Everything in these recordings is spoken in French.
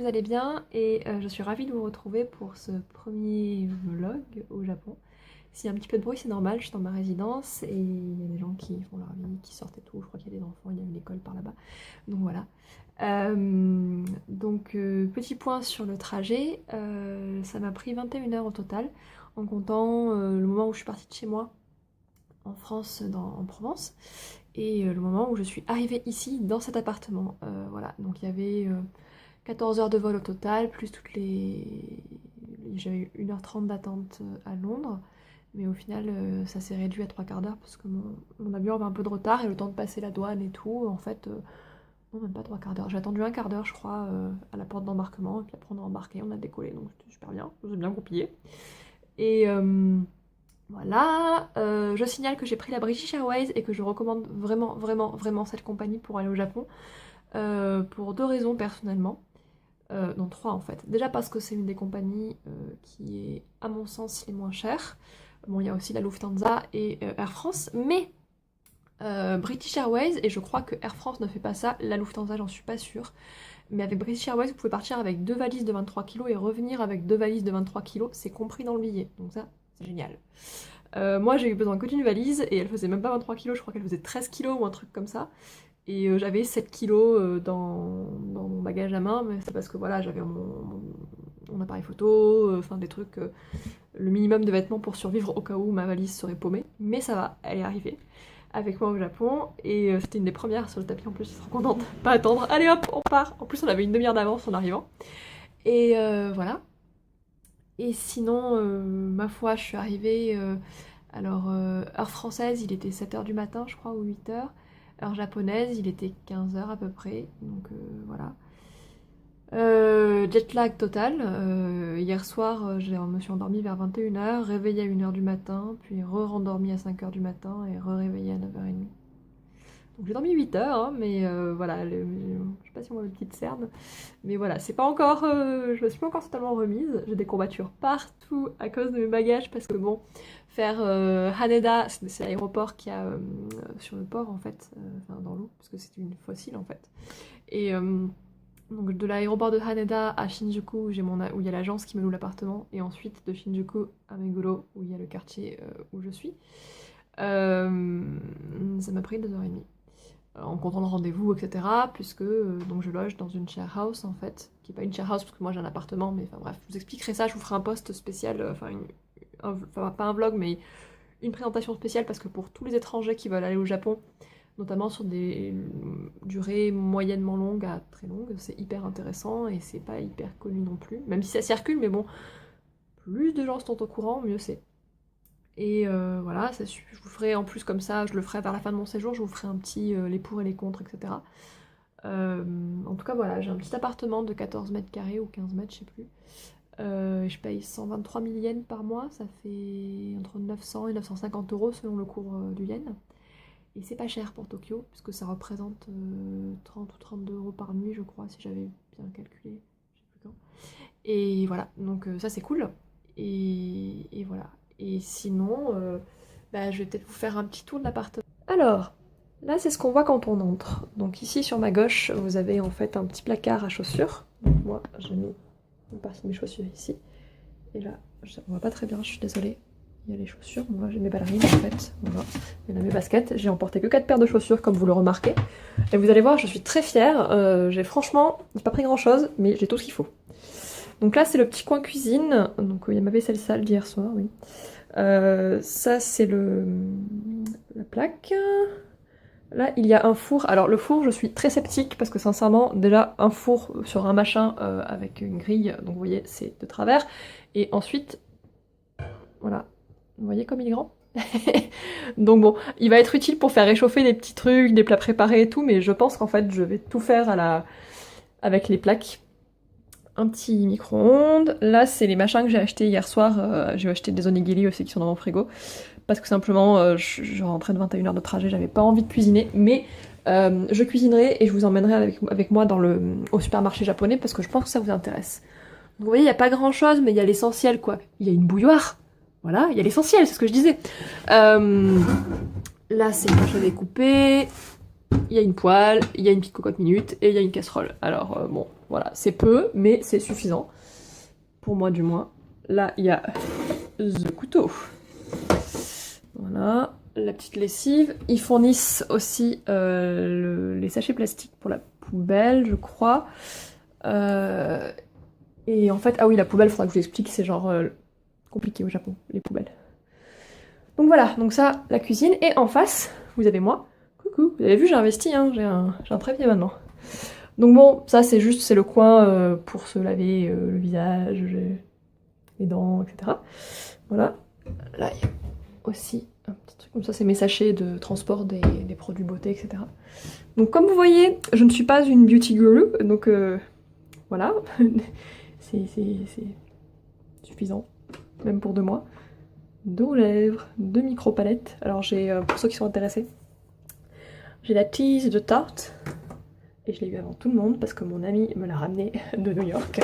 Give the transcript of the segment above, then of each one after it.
vous allez bien et je suis ravie de vous retrouver pour ce premier vlog au Japon. S'il y a un petit peu de bruit, c'est normal, je suis dans ma résidence et il y a des gens qui font leur vie, qui sortent et tout. Je crois qu'il y a des enfants, il y a une école par là-bas. Donc voilà. Petit point sur le trajet, ça m'a pris 21 heures au total, en comptant le moment où je suis partie de chez moi en France, en Provence, et le moment où je suis arrivée ici dans cet appartement. Voilà, donc il y avait 14 heures de vol au total, plus toutes les... J'avais eu 1h30 d'attente à Londres, mais au final ça s'est réduit à 3/4 d'heure parce que mon avion avait un peu de retard et le temps de passer la douane et tout, en fait, non même pas 3/4 d'heure, j'ai attendu 1/4 d'heure je crois à la porte d'embarquement, et puis après on a embarqué, on a décollé, donc c'était super bien, j'ai bien goupillé. Et voilà, je signale que j'ai pris la British Airways et que je recommande vraiment cette compagnie pour aller au Japon, pour deux raisons personnellement. Non, trois en fait. Déjà parce que c'est une des compagnies qui est, à mon sens, les moins chères. Bon, il y a aussi la Lufthansa et Air France, mais British Airways, et je crois que Air France ne fait pas ça, la Lufthansa, j'en suis pas sûre, mais avec British Airways, vous pouvez partir avec 2 valises de 23 kg et revenir avec 2 valises de 23 kg, c'est compris dans le billet, donc ça, c'est génial. Moi, j'ai eu besoin que d'une valise, et elle faisait même pas 23 kg, je crois qu'elle faisait 13 kg ou un truc comme ça. Et j'avais 7 kilos dans mon bagage à main, mais c'est parce que voilà, j'avais mon appareil photo, enfin des trucs, le minimum de vêtements pour survivre au cas où ma valise serait paumée. Mais ça va, elle est arrivée avec moi au Japon, et c'était une des premières sur le tapis en plus, je suis trop contente, pas attendre, allez hop, on part. En plus on avait une demi-heure d'avance en arrivant. Et voilà. Et sinon, ma foi, je suis arrivée, heure française, il était 7 h du matin, je crois, ou 8 h. Heure japonaise, il était 15 h à peu près, donc voilà. Jet lag total. Hier soir, je me suis endormie vers 21 h, réveillée à 1 h du matin, puis re-rendormie à 5 h du matin et re-réveillée à 9 h 30. Donc j'ai dormi 8 heures, hein, mais voilà, je sais pas si on voit mes petites cernes, mais voilà, c'est pas encore, je me suis pas encore totalement remise, j'ai des courbatures partout à cause de mes bagages, parce que bon, faire Haneda, c'est l'aéroport qu'il y a sur le port en fait, enfin dans l'eau, parce que c'est une fossile en fait, et donc de l'aéroport de Haneda à Shinjuku, où il y a l'agence qui me loue l'appartement, et ensuite de Shinjuku à Meguro, où il y a le quartier où je suis, ça m'a pris 2 h 30. En comptant le rendez-vous, etc. Puisque donc je loge dans une share house en fait, qui est pas une share house parce que moi j'ai un appartement, mais enfin bref, je vous expliquerai ça, je vous ferai un post spécial, enfin pas un vlog, mais une présentation spéciale, parce que pour tous les étrangers qui veulent aller au Japon, notamment sur des durées moyennement longues à très longues, c'est hyper intéressant et c'est pas hyper connu non plus, même si ça circule, mais bon, plus de gens sont au courant, mieux c'est. Et voilà, je vous ferai en plus comme ça, je le ferai vers la fin de mon séjour, je vous ferai un petit les pour et les contre, etc. En tout cas voilà, j'ai un petit appartement de 14 mètres carrés ou 15 mètres, je sais plus. Je paye 123 000 yens par mois, ça fait entre 900 et 950 euros selon le cours du yen. Et c'est pas cher pour Tokyo, puisque ça représente 30 ou 32 euros par nuit, je crois, si j'avais bien calculé, je sais plus quand. Et voilà, donc ça c'est cool. Et voilà. Et sinon, je vais peut-être vous faire un petit tour de l'appartement. Alors, là c'est ce qu'on voit quand on entre. Donc ici sur ma gauche, vous avez en fait un petit placard à chaussures. Donc moi, j'ai mis une partie de mes chaussures ici. Et là, on voit pas très bien, je suis désolée. Il y a les chaussures, moi j'ai mes ballerines en fait. Voilà. Et là mes baskets, j'ai emporté que 4 paires de chaussures comme vous le remarquez. Et vous allez voir, je suis très fière. J'ai franchement pas pris grand chose, mais j'ai tout ce qu'il faut. Donc là c'est le petit coin cuisine, donc il y a ma vaisselle sale d'hier soir, oui. Ça c'est la plaque. Là il y a un four, alors le four je suis très sceptique parce que sincèrement déjà un four sur un machin avec une grille, donc vous voyez c'est de travers. Et ensuite, voilà, vous voyez comme il est grand. Donc bon, il va être utile pour faire réchauffer des petits trucs, des plats préparés et tout, mais je pense qu'en fait je vais tout faire avec les plaques. Un petit micro-ondes. Là, c'est les machins que j'ai achetés hier soir. J'ai acheté des onigiri aussi qui sont dans mon frigo. Parce que simplement, je rentrais de 21 heures de trajet, j'avais pas envie de cuisiner. Mais je cuisinerai et je vous emmènerai avec moi au supermarché japonais parce que je pense que ça vous intéresse. Donc, vous voyez, il n'y a pas grand-chose, mais il y a l'essentiel, quoi. Il y a une bouilloire. Voilà, il y a l'essentiel, c'est ce que je disais. Là, c'est une poche à découper. Il y a une poêle, il y a une petite cocotte minute et il y a une casserole. Alors, bon, Voilà, c'est peu, mais c'est suffisant. Pour moi du moins. Là, il y a the couteau. Voilà, la petite lessive. Ils fournissent aussi les sachets plastiques pour la poubelle, je crois. Et en fait, ah oui, la poubelle, faudra que je vous explique, c'est genre compliqué au Japon, les poubelles. Donc voilà, donc ça, la cuisine. Et en face, vous avez moi. Coucou, vous avez vu, j'ai investi, hein, j'ai un trépied maintenant. Donc bon, ça c'est juste, c'est le coin pour se laver le visage, les dents, etc. Voilà. Là, il y a aussi un petit truc comme ça, c'est mes sachets de transport des produits beauté, etc. Donc comme vous voyez, je ne suis pas une beauty guru, donc voilà. c'est suffisant, même pour 2 mois. 2 rouges à lèvres, 2 micro-palettes. Alors j'ai, pour ceux qui sont intéressés, j'ai la tease de Tarte. Et je l'ai eu avant tout le monde parce que mon ami me l'a ramené de New York.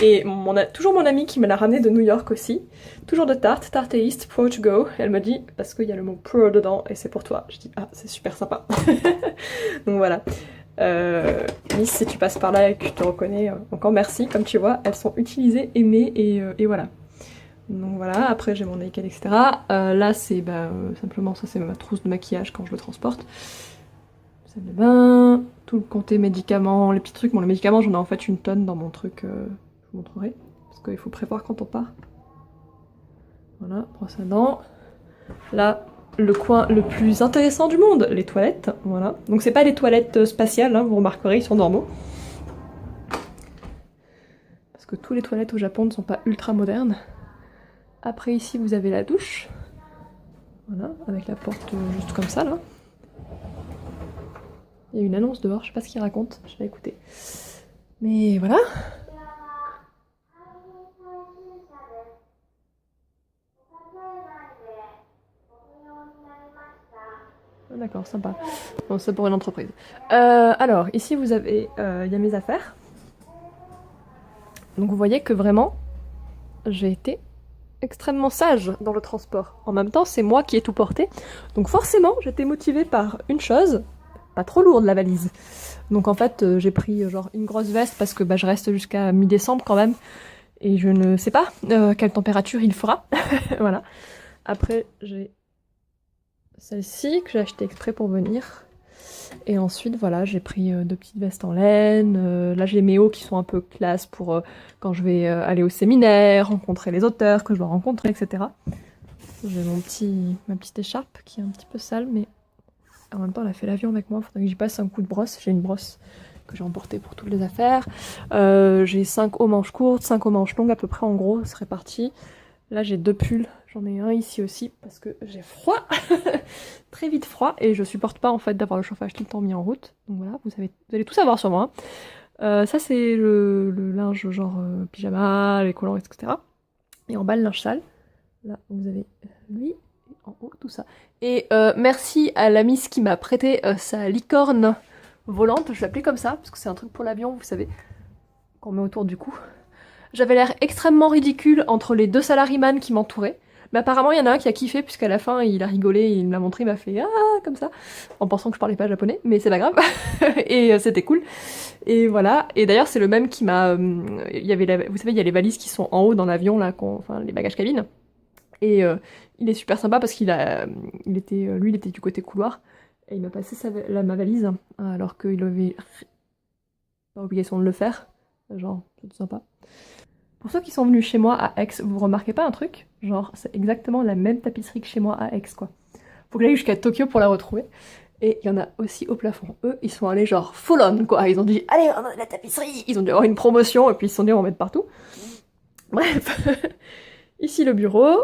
Et toujours mon ami qui me l'a ramené de New York aussi. Toujours de Tarte, Tarte East, Pro to Go. Elle me dit, parce qu'il y a le mot Pro dedans et c'est pour toi. Je dis, ah, c'est super sympa. Donc voilà. Miss, si tu passes par là et que je te reconnais, encore merci. Comme tu vois, elles sont utilisées, aimées et voilà. Donc voilà, après j'ai mon Naked, etc. Là c'est simplement, ça c'est ma trousse de maquillage quand je le transporte. Salle de bain, tout le comté médicaments, les petits trucs. Bon, les médicaments, j'en ai en fait une tonne dans mon truc, je vous montrerai. Parce qu'il faut prévoir quand on part. Voilà, brosse à dents. Là, le coin le plus intéressant du monde, les toilettes. Voilà. Donc c'est pas des toilettes spatiales, hein, vous remarquerez, ils sont normaux. Parce que tous les toilettes au Japon ne sont pas ultra modernes. Après ici, vous avez la douche. Voilà, avec la porte juste comme ça, là. Il y a une annonce dehors, je sais pas ce qu'il raconte, je vais écouter. Mais voilà. D'accord, sympa. Bon, c'est pour une entreprise. Alors, ici vous avez, il y a mes affaires. Donc vous voyez que vraiment, j'ai été extrêmement sage dans le transport. En même temps, c'est moi qui ai tout porté. Donc forcément, j'étais motivée par une chose, pas trop lourde la valise. Donc en fait, j'ai pris genre une grosse veste parce que je reste jusqu'à mi-décembre quand même. Et je ne sais pas quelle température il fera. Voilà. Après, j'ai celle-ci que j'ai achetée exprès pour venir. Et ensuite, voilà, j'ai pris 2 petites vestes en laine. Là, j'ai mes hauts qui sont un peu classe pour quand je vais aller au séminaire, rencontrer les auteurs que je dois rencontrer, etc. J'ai ma petite écharpe qui est un petit peu sale, mais en même temps, elle a fait l'avion avec moi. Il faudrait que j'y passe un coup de brosse. J'ai une brosse que j'ai emportée pour toutes les affaires. J'ai 5 hauts manches courtes, 5 hauts manches longues à peu près, en gros, c'est réparti. Là, j'ai 2 pulls. J'en ai un ici aussi parce que j'ai froid, très vite froid, et je supporte pas en fait d'avoir le chauffage tout le temps mis en route. Donc voilà, vous allez tout savoir sur moi. Ça c'est le linge genre pyjama, les collants, etc. Et en bas le linge sale. Là vous avez lui, en haut tout ça. Et merci à la miss qui m'a prêté sa licorne volante, je l'appelais comme ça parce que c'est un truc pour l'avion, vous savez, qu'on met autour du cou. J'avais l'air extrêmement ridicule entre les 2 salaryman qui m'entouraient. Mais apparemment, il y en a un qui a kiffé, puisqu'à la fin, il a rigolé, il me l'a montré, il m'a fait « Ah !» comme ça, en pensant que je parlais pas japonais, mais c'est pas grave. Et c'était cool. Et voilà. Et d'ailleurs, c'est le même qui m'a... il y avait vous savez, il y a les valises qui sont en haut dans l'avion, là, enfin, les bagages cabine. Et il est super sympa parce il était du côté couloir. Et il m'a passé ma valise, alors qu'il avait pas obligation de le faire. Genre, c'est tout sympa. Pour ceux qui sont venus chez moi à Aix, vous remarquez pas un truc? Genre, c'est exactement la même tapisserie que chez moi à Aix, quoi. Faut que j'aille jusqu'à Tokyo pour la retrouver. Et il y en a aussi au plafond. Eux, ils sont allés genre full on, quoi. Ils ont dit, allez, on a de la tapisserie. Ils ont dû avoir une promotion, et puis ils se sont dit, on va mettre partout. Bref. Ici le bureau.